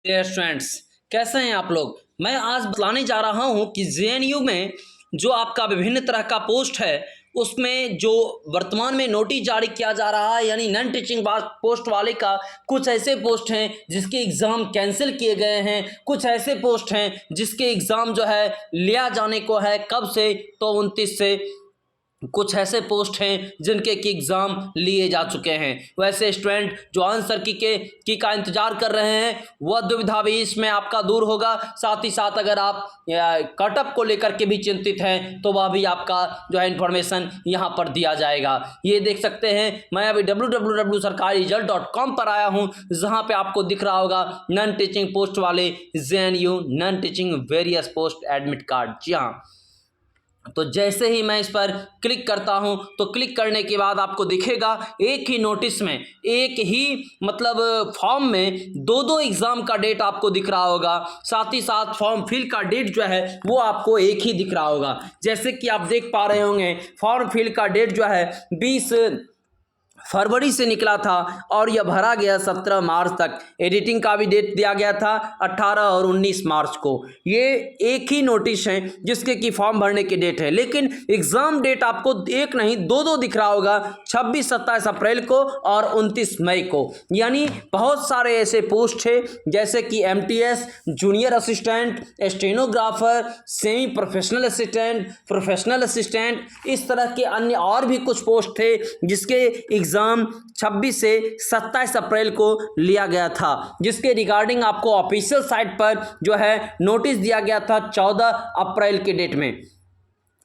Dear students, कैसे हैं आप लोग। मैं आज बताने जा रहा हूं कि जेएनयू में जो आपका विभिन्न तरह का पोस्ट है उसमें जो वर्तमान में नोटिस जारी किया जा रहा है यानी नॉन टीचिंग पोस्ट वाले का कुछ ऐसे पोस्ट हैं जिसके एग्ज़ाम कैंसिल किए गए हैं, कुछ ऐसे पोस्ट हैं जिसके एग्ज़ाम जो है लिया जाने को है कब से, तो 29 से। कुछ ऐसे पोस्ट हैं जिनके की एग्ज़ाम लिए जा चुके हैं। वैसे स्टूडेंट जो आंसर की का इंतज़ार कर रहे हैं वह दुविधा भी इसमें आपका दूर होगा। साथ ही साथ अगर आप कट ऑफ को लेकर के भी चिंतित हैं तो वह भी आपका जो है इन्फॉर्मेशन यहाँ पर दिया जाएगा। ये देख सकते हैं, मैं अभी www.sarkariresult.com पर आया हूँ, जहाँ पे आपको दिख रहा होगा नॉन टीचिंग पोस्ट वाले JNU non teaching various post admit card. जी हाँ, तो जैसे ही मैं इस पर क्लिक करता हूं तो क्लिक करने के बाद आपको दिखेगा एक ही नोटिस में, एक ही मतलब फॉर्म में दो दो एग्ज़ाम का डेट आपको दिख रहा होगा। साथ ही साथ फॉर्म फिल का डेट जो है वो आपको एक ही दिख रहा होगा। जैसे कि आप देख पा रहे होंगे फॉर्म फिल का डेट जो है 20 फरवरी से निकला था और यह भरा गया 17 मार्च तक। एडिटिंग का भी डेट दिया गया था 18 और 19 मार्च को। ये एक ही नोटिस है जिसके कि फॉर्म भरने की डेट है, लेकिन एग्ज़ाम डेट आपको एक नहीं दो दो दिख रहा होगा, 26-27 अप्रैल को और 29 मई को। यानी बहुत सारे ऐसे पोस्ट है जैसे कि MTS, junior assistant, stenographer, semi professional assistant, professional assistant, इस तरह के अन्य और भी कुछ पोस्ट थे जिसके एग्ज़ाम 26 से 27 अप्रैल को लिया गया था, जिसके रिगार्डिंग आपको ऑफिशियल साइट पर जो है नोटिस दिया गया था 14 अप्रैल के डेट में।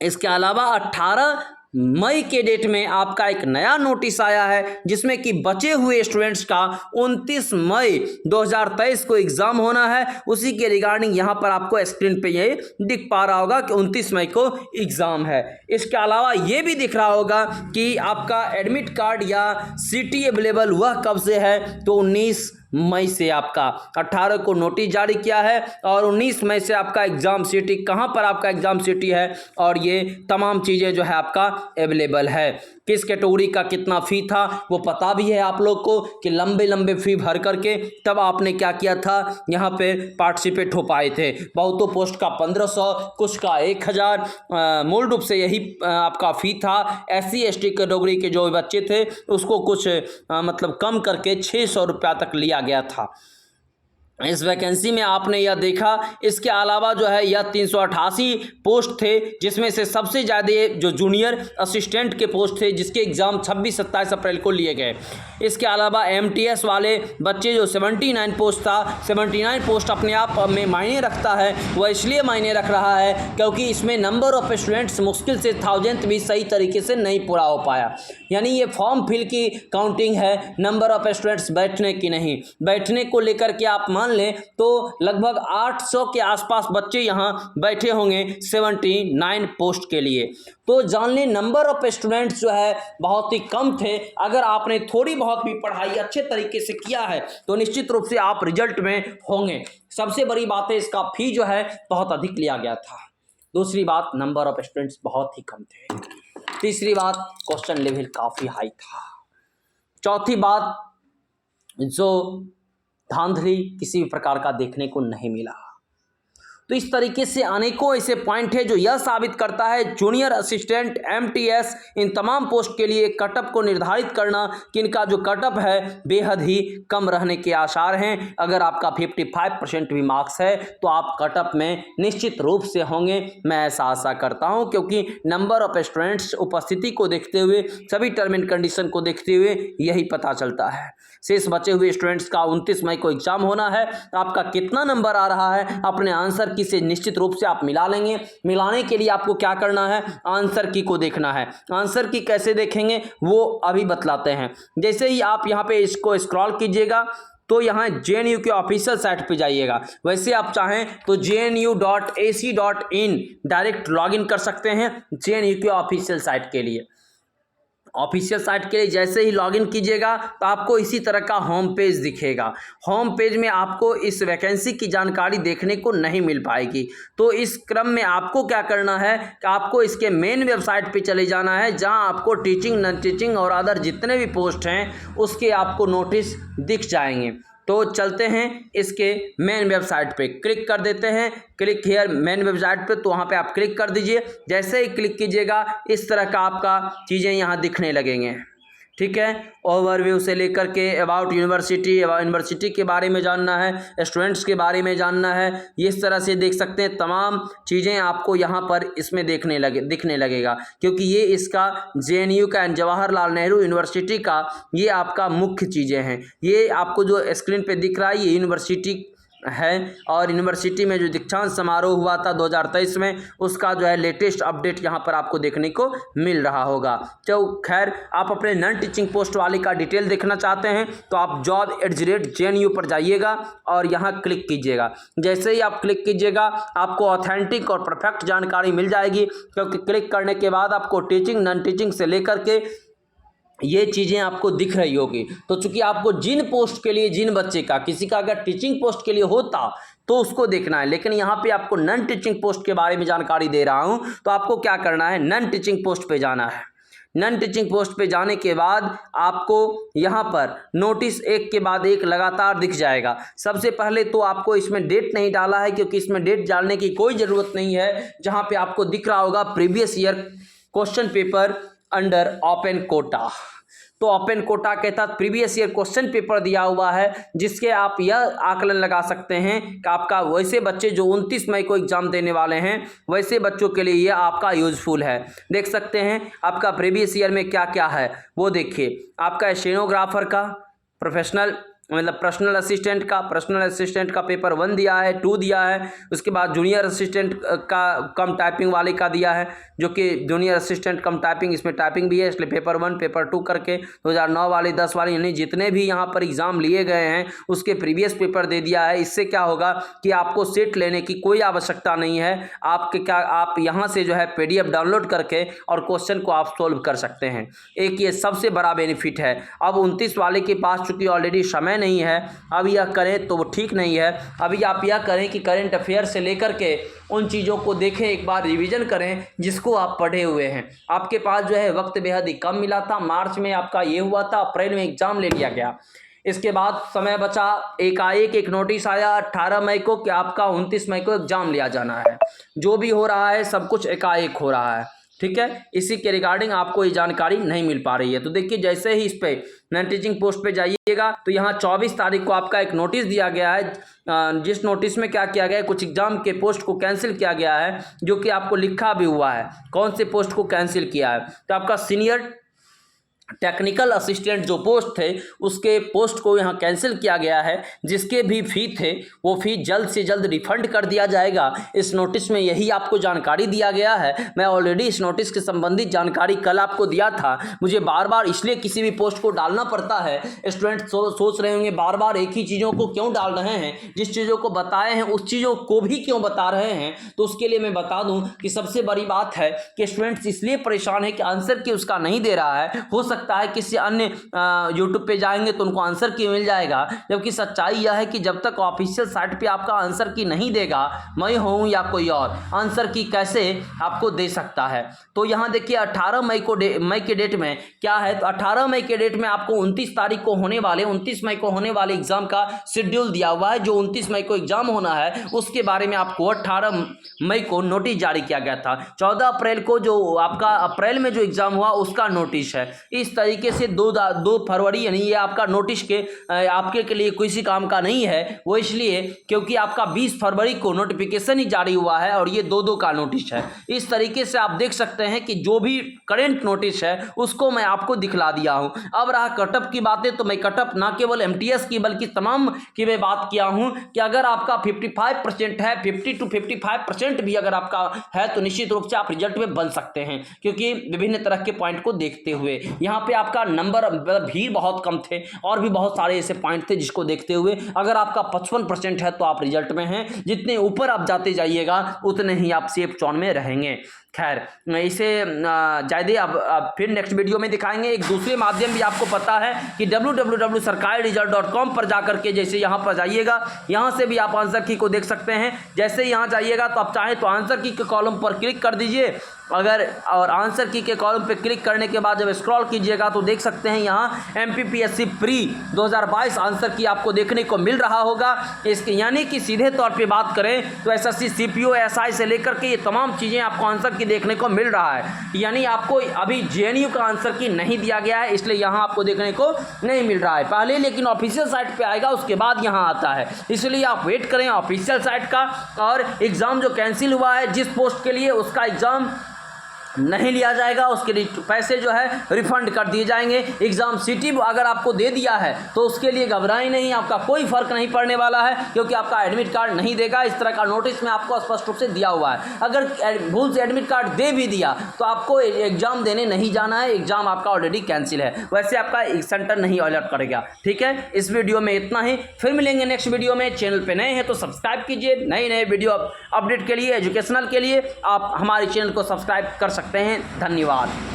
इसके अलावा 18 मई के डेट में आपका एक नया नोटिस आया है जिसमें कि बचे हुए स्टूडेंट्स का 29 मई 2023 को एग्ज़ाम होना है। उसी के रिगार्डिंग यहाँ पर आपको स्क्रीन पे ये दिख पा रहा होगा कि 29 मई को एग्ज़ाम है। इसके अलावा ये भी दिख रहा होगा कि आपका एडमिट कार्ड या सीटी अवेलेबल वह कब से है, तो 19 मई से आपका 18 को नोटिस जारी किया है और 19 मई से आपका एग्ज़ाम सिटी कहाँ पर आपका एग्ज़ाम सिटी है और ये तमाम चीज़ें जो है आपका अवेलेबल है। किस कैटेगरी का कितना फ़ी था वो पता भी है आप लोग को कि लंबे लंबे फ़ी भर करके तब आपने क्या किया था, यहाँ पे पार्टिसिपेट हो पाए थे। बहुतों पोस्ट का 1500, कुछ का 1000, मूल रूप से यही आपका फ़ी था। SC ST कैटेगरी के जो बच्चे थे उसको कुछ मतलब कम करके 600 रुपया तक लिया गया था इस वैकेंसी में, आपने यह देखा। इसके अलावा जो है यह 388 पोस्ट थे जिसमें से सबसे ज़्यादा जो जूनियर असिस्टेंट के पोस्ट थे जिसके एग्ज़ाम 26-27 अप्रैल को लिए गए। इसके अलावा MTS वाले बच्चे जो 79 पोस्ट था, 79 पोस्ट अपने आप में मायने रखता है। वह इसलिए मायने रख रहा है क्योंकि इसमें नंबर ऑफ स्टूडेंट्स मुश्किल से 1000 भी सही तरीके से नहीं पूरा हो पाया। यानी ये फॉर्म फिल की काउंटिंग है, नंबर ऑफ स्टूडेंट्स बैठने की नहीं। बैठने को लेकर के आप मान लें तो लगभग 800 के आसपास बच्चे यहाँ बैठे होंगे 79 पोस्ट के लिए। तो जान लें नंबर ऑफ स्टूडेंट्स जो है बहुत ही कम थे। अगर आपने थोड़ी बहुत भी पढ़ाई अच्छे तरीके से किया है तो निश्चित रूप से आप रिजल्ट में होंगे। सबसे बड़ी बात है इसका फी जो है बहुत अधिक लिया गया था। दूसरी बात, नंबर ऑफ स्टूडेंट्स बहुत ही कम थे। तीसरी बात, क्वेश्चन लेवल काफ़ी हाई था। चौथी बात, जो धांधली किसी भी प्रकार का देखने को नहीं मिला। तो इस तरीके से अनेकों ऐसे पॉइंट है जो यह साबित करता है जूनियर असिस्टेंट, MTS, इन तमाम पोस्ट के लिए कटअप को निर्धारित करना कि इनका जो कटअप है बेहद ही कम रहने के आसार हैं। अगर आपका 55% भी मार्क्स है तो आप कटअप में निश्चित रूप से होंगे, मैं ऐसा आशा करता हूं, क्योंकि नंबर ऑफ स्टूडेंट्स उपस्थिति को देखते हुए, सभी टर्म एंड कंडीशन को देखते हुए यही पता चलता है। शेष बचे हुए स्टूडेंट्स का 29 मई को एग्जाम होना है। आपका कितना नंबर आ रहा है अपने आंसर की से निश्चित रूप से आप मिला लेंगे। मिलाने के लिए आपको क्या करना है, आंसर की को देखना है। आंसर की कैसे देखेंगे वो अभी बतलाते हैं। जैसे ही आप यहाँ पे इसको स्क्रॉल कीजिएगा तो यहाँ JNU के ऑफिशियल साइट पे जाइएगा। वैसे आप चाहें तो jnu.ac.in डायरेक्ट लॉगिन कर सकते हैं JNU के ऑफिशियल साइट के लिए। ऑफिशियल साइट के लिए जैसे ही लॉगिन कीजिएगा तो आपको इसी तरह का होम पेज दिखेगा। होम पेज में आपको इस वैकेंसी की जानकारी देखने को नहीं मिल पाएगी। तो इस क्रम में आपको क्या करना है कि आपको इसके मेन वेबसाइट पे चले जाना है, जहां आपको टीचिंग, नॉन टीचिंग और अदर जितने भी पोस्ट हैं उसके आपको नोटिस दिख जाएंगे। तो चलते हैं इसके मेन वेबसाइट पे, क्लिक कर देते हैं, क्लिक हियर मेन वेबसाइट पे। तो वहाँ पे आप क्लिक कर दीजिए। जैसे ही क्लिक कीजिएगा इस तरह का आपका चीज़ें यहाँ दिखने लगेंगे, ठीक है। ओवरव्यू से लेकर के अबाउट यूनिवर्सिटी के बारे में जानना है, स्टूडेंट्स के बारे में जानना है, इस तरह से देख सकते हैं तमाम चीज़ें आपको यहाँ पर इसमें दिखने लगेगा, क्योंकि ये इसका JNU का एंड जवाहरलाल नेहरू यूनिवर्सिटी का ये आपका मुख्य चीज़ें हैं। ये आपको जो स्क्रीन पे दिख रहा है ये यूनिवर्सिटी है, और यूनिवर्सिटी में जो दीक्षांत समारोह हुआ था 2023 में, उसका जो है लेटेस्ट अपडेट यहाँ पर आपको देखने को मिल रहा होगा। तो खैर, आप अपने नॉन टीचिंग पोस्ट वाले का डिटेल देखना चाहते हैं तो आप job@JNU पर जाइएगा और यहाँ क्लिक कीजिएगा। जैसे ही आप क्लिक कीजिएगा आपको ऑथेंटिक और परफेक्ट जानकारी मिल जाएगी, क्योंकि क्लिक करने के बाद आपको टीचिंग नॉन टीचिंग से लेकर के ये चीज़ें आपको दिख रही होगी। तो चूंकि आपको जिन पोस्ट के लिए, जिन बच्चे का, किसी का अगर टीचिंग पोस्ट के लिए होता तो उसको देखना है, लेकिन यहाँ पे आपको नॉन टीचिंग पोस्ट के बारे में जानकारी दे रहा हूँ। तो आपको क्या करना है, नॉन टीचिंग पोस्ट पे जाना है। नॉन टीचिंग पोस्ट पे जाने के बाद आपको यहाँ पर नोटिस एक के बाद एक लगातार दिख जाएगा। सबसे पहले तो आपको इसमें डेट नहीं डाला है, क्योंकि इसमें डेट डालने की कोई ज़रूरत नहीं है। जहाँ पे आपको दिख रहा होगा previous year question paper under open quota, तो ओपन कोटा के तहत प्रीवियस ईयर क्वेश्चन पेपर दिया हुआ है, जिसके आप यह आकलन लगा सकते हैं कि आपका वैसे बच्चे जो 29 मई को एग्जाम देने वाले हैं, वैसे बच्चों के लिए यह आपका यूजफुल है। देख सकते हैं आपका प्रीवियस ईयर में क्या क्या है वो देखिए। आपका स्टेनोग्राफर का, पर्सनल असिस्टेंट का पेपर 1 दिया है, 2 दिया है। उसके बाद जूनियर असिस्टेंट का कम टाइपिंग वाले का दिया है, जो कि जूनियर असिस्टेंट कम टाइपिंग, इसमें टाइपिंग भी है, इसलिए पेपर 1 पेपर 2 करके 2009 वाले 10 वाले यानी जितने भी यहाँ पर एग्ज़ाम लिए गए हैं उसके प्रीवियस पेपर दे दिया है। इससे क्या होगा कि आपको सेट लेने की कोई आवश्यकता नहीं है। आप यहाँ से जो है PDF डाउनलोड करके और क्वेश्चन को आप सोल्व कर सकते हैं। एक ये सबसे बड़ा बेनिफिट है। अब 29 वाले के पास चूँकि ऑलरेडी समय नहीं है, अब यह करें तो वो ठीक नहीं है। अभी आप यह करें कि करंट अफेयर से लेकर के उन चीज़ों को देखें, एक बार रिवीजन करें जिसको आप पढ़े हुए हैं। आपके पास जो है वक्त बेहद ही कम मिला था। मार्च में आपका ये हुआ था, अप्रैल में एग्जाम ले लिया गया। इसके बाद समय बचा, एकाएक एक नोटिस आया 18 मई को कि आपका 29 मई को एग्जाम लिया जाना है। जो भी हो रहा है सब कुछ एकाएक हो रहा है, ठीक है। इसी के रिगार्डिंग आपको ये जानकारी नहीं मिल पा रही है। तो देखिए, जैसे ही इस पे नॉन टीचिंग पोस्ट पे जाइएगा तो यहाँ 24 तारीख को आपका एक नोटिस दिया गया है, जिस नोटिस में क्या किया गया है, कुछ एग्जाम के पोस्ट को कैंसिल किया गया है, जो कि आपको लिखा भी हुआ है कौन से पोस्ट को कैंसिल किया है। तो आपका सीनियर टेक्निकल असिस्टेंट जो पोस्ट थे उसके पोस्ट को यहाँ कैंसिल किया गया है। जिसके भी फ़ी थे वो फ़ी जल्द से जल्द रिफंड कर दिया जाएगा। इस नोटिस में यही आपको जानकारी दिया गया है। मैं ऑलरेडी इस नोटिस के संबंधित जानकारी कल आपको दिया था। मुझे बार बार इसलिए किसी भी पोस्ट को डालना पड़ता है, स्टूडेंट सोच रहे होंगे बार बार एक ही चीज़ों को क्यों डाल रहे हैं, जिस चीज़ों को बताए हैं उस चीज़ों को भी क्यों बता रहे हैं। तो उसके लिए मैं बता दूं कि सबसे बड़ी बात है कि स्टूडेंट्स इसलिए परेशान है कि आंसर की उसका नहीं दे रहा है। हो सकता है किसी अन्य यूट्यूब पे जाएंगे तो उनको आंसर की मिल जाएगा, जबकि सच्चाई यह है कि जब तक ऑफिशियल साइट पे आपका आंसर की नहीं देगा, मैं हूं या कोई और, आंसर की कैसे आपको दे सकता है। तो यहाँ देखिए 18 मई के डेट में क्या है, तो 18 मई के डेट में आपको 29 तारीख को होने वाले 29 मई को होने वाले एग्जाम का शेड्यूल दिया हुआ है। जो 29 मई को एग्जाम होना है उसके बारे में आपको 18 मई को नोटिस जारी किया गया था। 14 अप्रैल को जो आपका अप्रैल में जो एग्जाम हुआ उसका नोटिस है। इस तरीके से 2 फरवरी यानी ये आपका नोटिस के आपके के लिए किसी काम का नहीं है। वो इसलिए क्योंकि आपका 20 फरवरी को नोटिफिकेशन ही जारी हुआ है और ये 2 का नोटिस है। इस तरीके से आप देख सकते हैं कि जो भी करंट नोटिस है उसको मैं आपको दिखला दिया हूं। अब रहा कटअप की बातें, तो मैं कटअप ना केवल MTS की बल्कि तमाम की मैं बात किया हूं कि अगर आपका 55% है, 50 to 55% भी अगर आपका है तो निश्चित रूप से आप रिजल्ट में बन सकते हैं, क्योंकि विभिन्न तरह के पॉइंट को देखते हुए यहाँ पे आपका नंबर भीड़ बहुत कम थे और भी बहुत सारे ऐसे पॉइंट थे जिसको देखते हुए अगर आपका 55% है तो आप रिजल्ट में हैं। जितने ऊपर आप जाते जाइएगा उतने ही आप सेफ जोन में रहेंगे। खैर इसे ज़्यादा अब फिर नेक्स्ट वीडियो में दिखाएंगे। एक दूसरे माध्यम भी आपको पता है कि www.sarkariresult.com पर जाकर के जैसे यहाँ पर जाइएगा, यहाँ से भी आप आंसर की को देख सकते हैं। जैसे यहाँ जाइएगा तो आप चाहें तो आंसर की के कॉलम पर क्लिक कर दीजिए, अगर और आंसर की के कॉलम पर क्लिक करने के बाद जब स्क्रॉल कीजिएगा तो देख सकते हैं यहाँ MPPSC प्री 2022 आंसर की आपको देखने को मिल रहा होगा। इसके यानी कि सीधे तौर पे बात करें तो SSC CPO SI से लेकर के ये तमाम चीज़ें आपको आंसर की देखने को मिल रहा है। यानी आपको अभी JNU का आंसर की नहीं दिया गया है, इसलिए यहाँ आपको देखने को नहीं मिल रहा है पहले, लेकिन ऑफिशियल साइट पे आएगा उसके बाद यहाँ आता है। इसलिए आप वेट करें ऑफिशियल साइट का। और एग्ज़ाम जो कैंसिल हुआ है जिस पोस्ट के लिए, उसका एग्ज़ाम नहीं लिया जाएगा, उसके पैसे जो है रिफंड कर दिए जाएंगे। एग्ज़ाम सिटी अगर आपको दे दिया है तो उसके लिए घबराएं नहीं, आपका कोई फ़र्क नहीं पड़ने वाला है, क्योंकि आपका एडमिट कार्ड नहीं देगा। इस तरह का नोटिस में आपको स्पष्ट रूप से दिया हुआ है। अगर भूल से एडमिट कार्ड दे भी दिया तो आपको एग्ज़ाम देने नहीं जाना है, एग्ज़ाम आपका ऑलरेडी कैंसिल है, वैसे आपका सेंटर नहीं अलर्ट करेगा। ठीक है, इस वीडियो में इतना ही, फिर मिलेंगे नेक्स्ट वीडियो में। चैनल पर नए हैं तो सब्सक्राइब कीजिए, नए वीडियो अपडेट के लिए, एजुकेशनल के लिए आप हमारे चैनल को सब्सक्राइब कर सकते हैं। धन्यवाद।